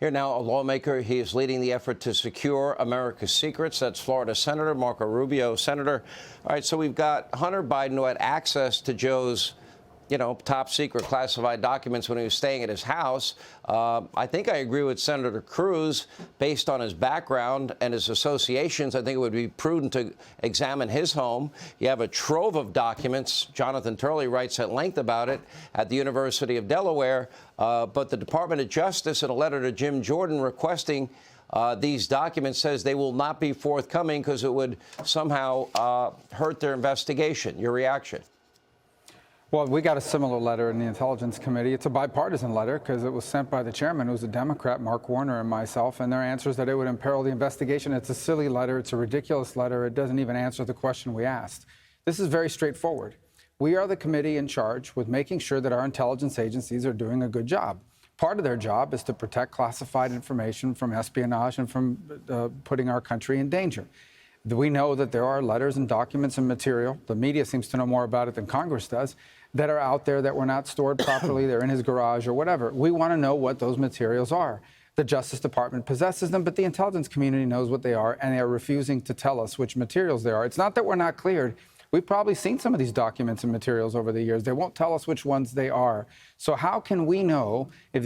Here now, a lawmaker. He is leading the effort to secure America's secrets. That's Florida Senator Marco Rubio. Senator, all right, so we've got Hunter Biden, who had access to Joe's, top secret classified documents when he was staying at his house. I think I agree with Senator Cruz. Based on his background and his associations, I think it would be prudent to examine his home. You have a trove of documents. Jonathan Turley writes at length about it at the University of Delaware. But the Department of Justice, in a letter to Jim Jordan requesting these documents, says they will not be forthcoming because it would somehow hurt their investigation. Your reaction? Well, we got a similar letter in the Intelligence Committee. It's a bipartisan letter because it was sent by the chairman, who's a Democrat, Mark Warner, and myself, and their answer is that it would imperil the investigation. It's a silly letter. It's a ridiculous letter. It doesn't even answer the question we asked. This is very straightforward. We are the committee in charge with making sure that our intelligence agencies are doing a good job. Part of their job is to protect classified information from espionage and from putting our country in danger. We know that there are letters and documents and material, the media seems to know more about it than Congress does, that are out there that were not stored properly, they're in his garage or whatever. We want to know what those materials are. The Justice Department possesses them, but the intelligence community knows what they are, and they are refusing to tell us which materials they are. It's not that we're not cleared. We've probably seen some of these documents and materials over the years. They won't tell us which ones they are. So how can we know if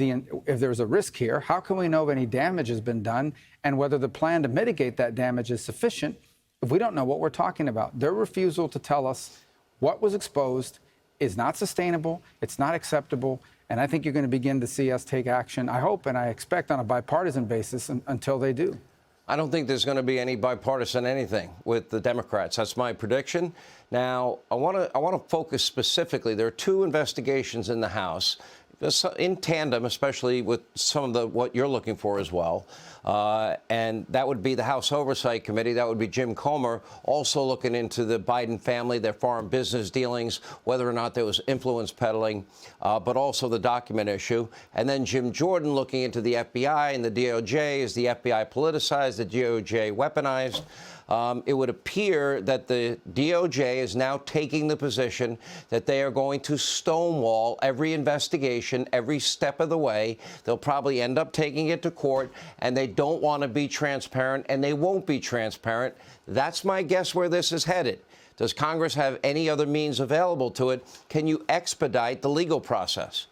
there's a risk here? How can we know if any damage has been done and whether the plan to mitigate that damage is sufficient if we don't know what we're talking about? Their refusal to tell us what was exposed is not sustainable. It's not acceptable. And I think you're going to begin to see us take action, I hope and I expect, on a bipartisan basis until they do. I don't think there's going to be any bipartisan anything with the Democrats. That's my prediction. Now, I want to focus specifically. There are two investigations in the House, in tandem, especially with some of what you're looking for as well. And that would be the House Oversight Committee. That would be Jim Comer, also looking into the Biden family, their foreign business dealings, whether or not there was influence peddling, but also the document issue. And then Jim Jordan looking into the FBI and the DOJ. Is the FBI politicized, the DOJ weaponized? It would appear that the DOJ is now taking the position that they are going to stonewall every investigation every step of the way. They'll probably end up taking it to court, and they don't want to be transparent, and they won't be transparent. That's my guess where this is headed. Does Congress have any other means available to it? Can you expedite the legal process?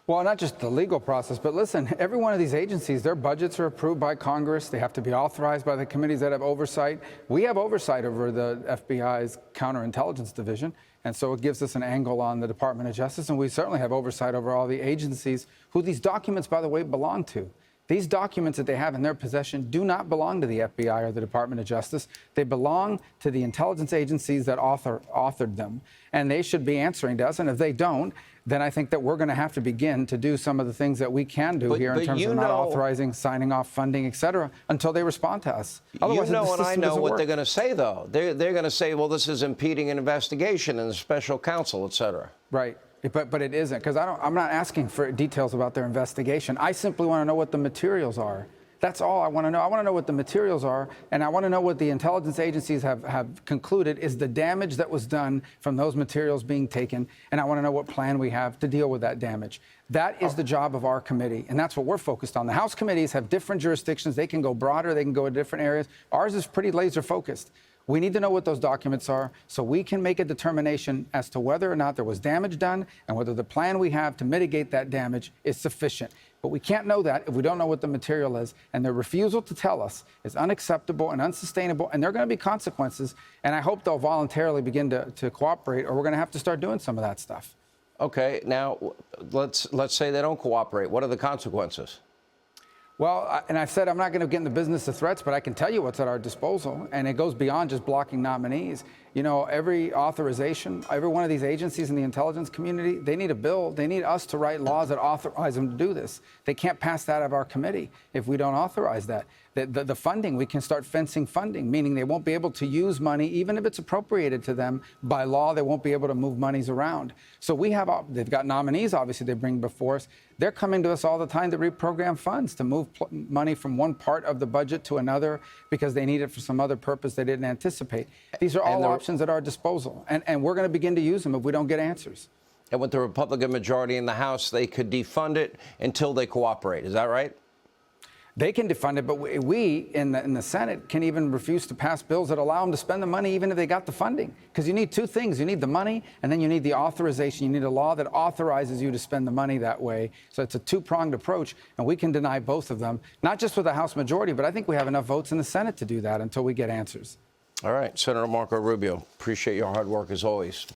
Well, not just the legal process, but listen, every one of these agencies, their budgets are approved by Congress. They have to be authorized by the committees that have oversight. We have oversight over the FBI's counterintelligence division, and so it gives us an angle on the Department of Justice, and we certainly have oversight over all the agencies who these documents, by the way, belong to. These documents that they have in their possession do not belong to the FBI or the Department of Justice. They belong to the intelligence agencies that authored them, and they should be answering to us. And if they don't, then I think that we're going to have to begin to do some of the things that we can do here in terms of not authorizing, signing off funding, et cetera, until they respond to us. Otherwise, and I know what they're going to say, though. They're going to say, well, this is impeding an investigation and the special counsel, et cetera. Right. But it isn't, because I'm not asking for details about their investigation. I simply want to know what the materials are. That's all I want to know. I want to know what the materials are, and I want to know what the intelligence agencies have concluded is the damage that was done from those materials being taken, and I want to know what plan we have to deal with that damage. That is the job of our committee, and that's what we're focused on. The House committees have different jurisdictions. They can go broader. They can go in different areas. Ours is pretty laser focused. We need to know what those documents are so we can make a determination as to whether or not there was damage done and whether the plan we have to mitigate that damage is sufficient. But we can't know that if we don't know what the material is, and their refusal to tell us is unacceptable and unsustainable, and there are going to be consequences, and I hope they'll voluntarily begin to cooperate, or we're going to have to start doing some of that stuff. Okay, now let's say they don't cooperate. What are the consequences? Well, and I've said I'm not going to get in the business of threats, but I can tell you what's at our disposal, and it goes beyond just blocking nominees. You know, every authorization, every one of these agencies in the intelligence community, they need a bill. They need us to write laws that authorize them to do this. They can't pass that out of our committee if we don't authorize that. The funding, we can start fencing funding, meaning they won't be able to use money, even if it's appropriated to them by law. They won't be able to move monies around. So they've got nominees, obviously, they bring before us. They're coming to us all the time to reprogram funds, to move money from one part of the budget to another because they need it for some other purpose they didn't anticipate. These are all options at our disposal, and we're going to begin to use them if we don't get answers. And with the Republican majority in the House, they could defund it until they cooperate. Is that right? They can defund it, but we in the Senate can even refuse to pass bills that allow them to spend the money even if they got the funding. Because you need two things. You need the money, and then you need the authorization. You need a law that authorizes you to spend the money that way. So it's a two-pronged approach, and we can deny both of them, not just with a House majority, but I think we have enough votes in the Senate to do that until we get answers. All right, Senator Marco Rubio, appreciate your hard work as always.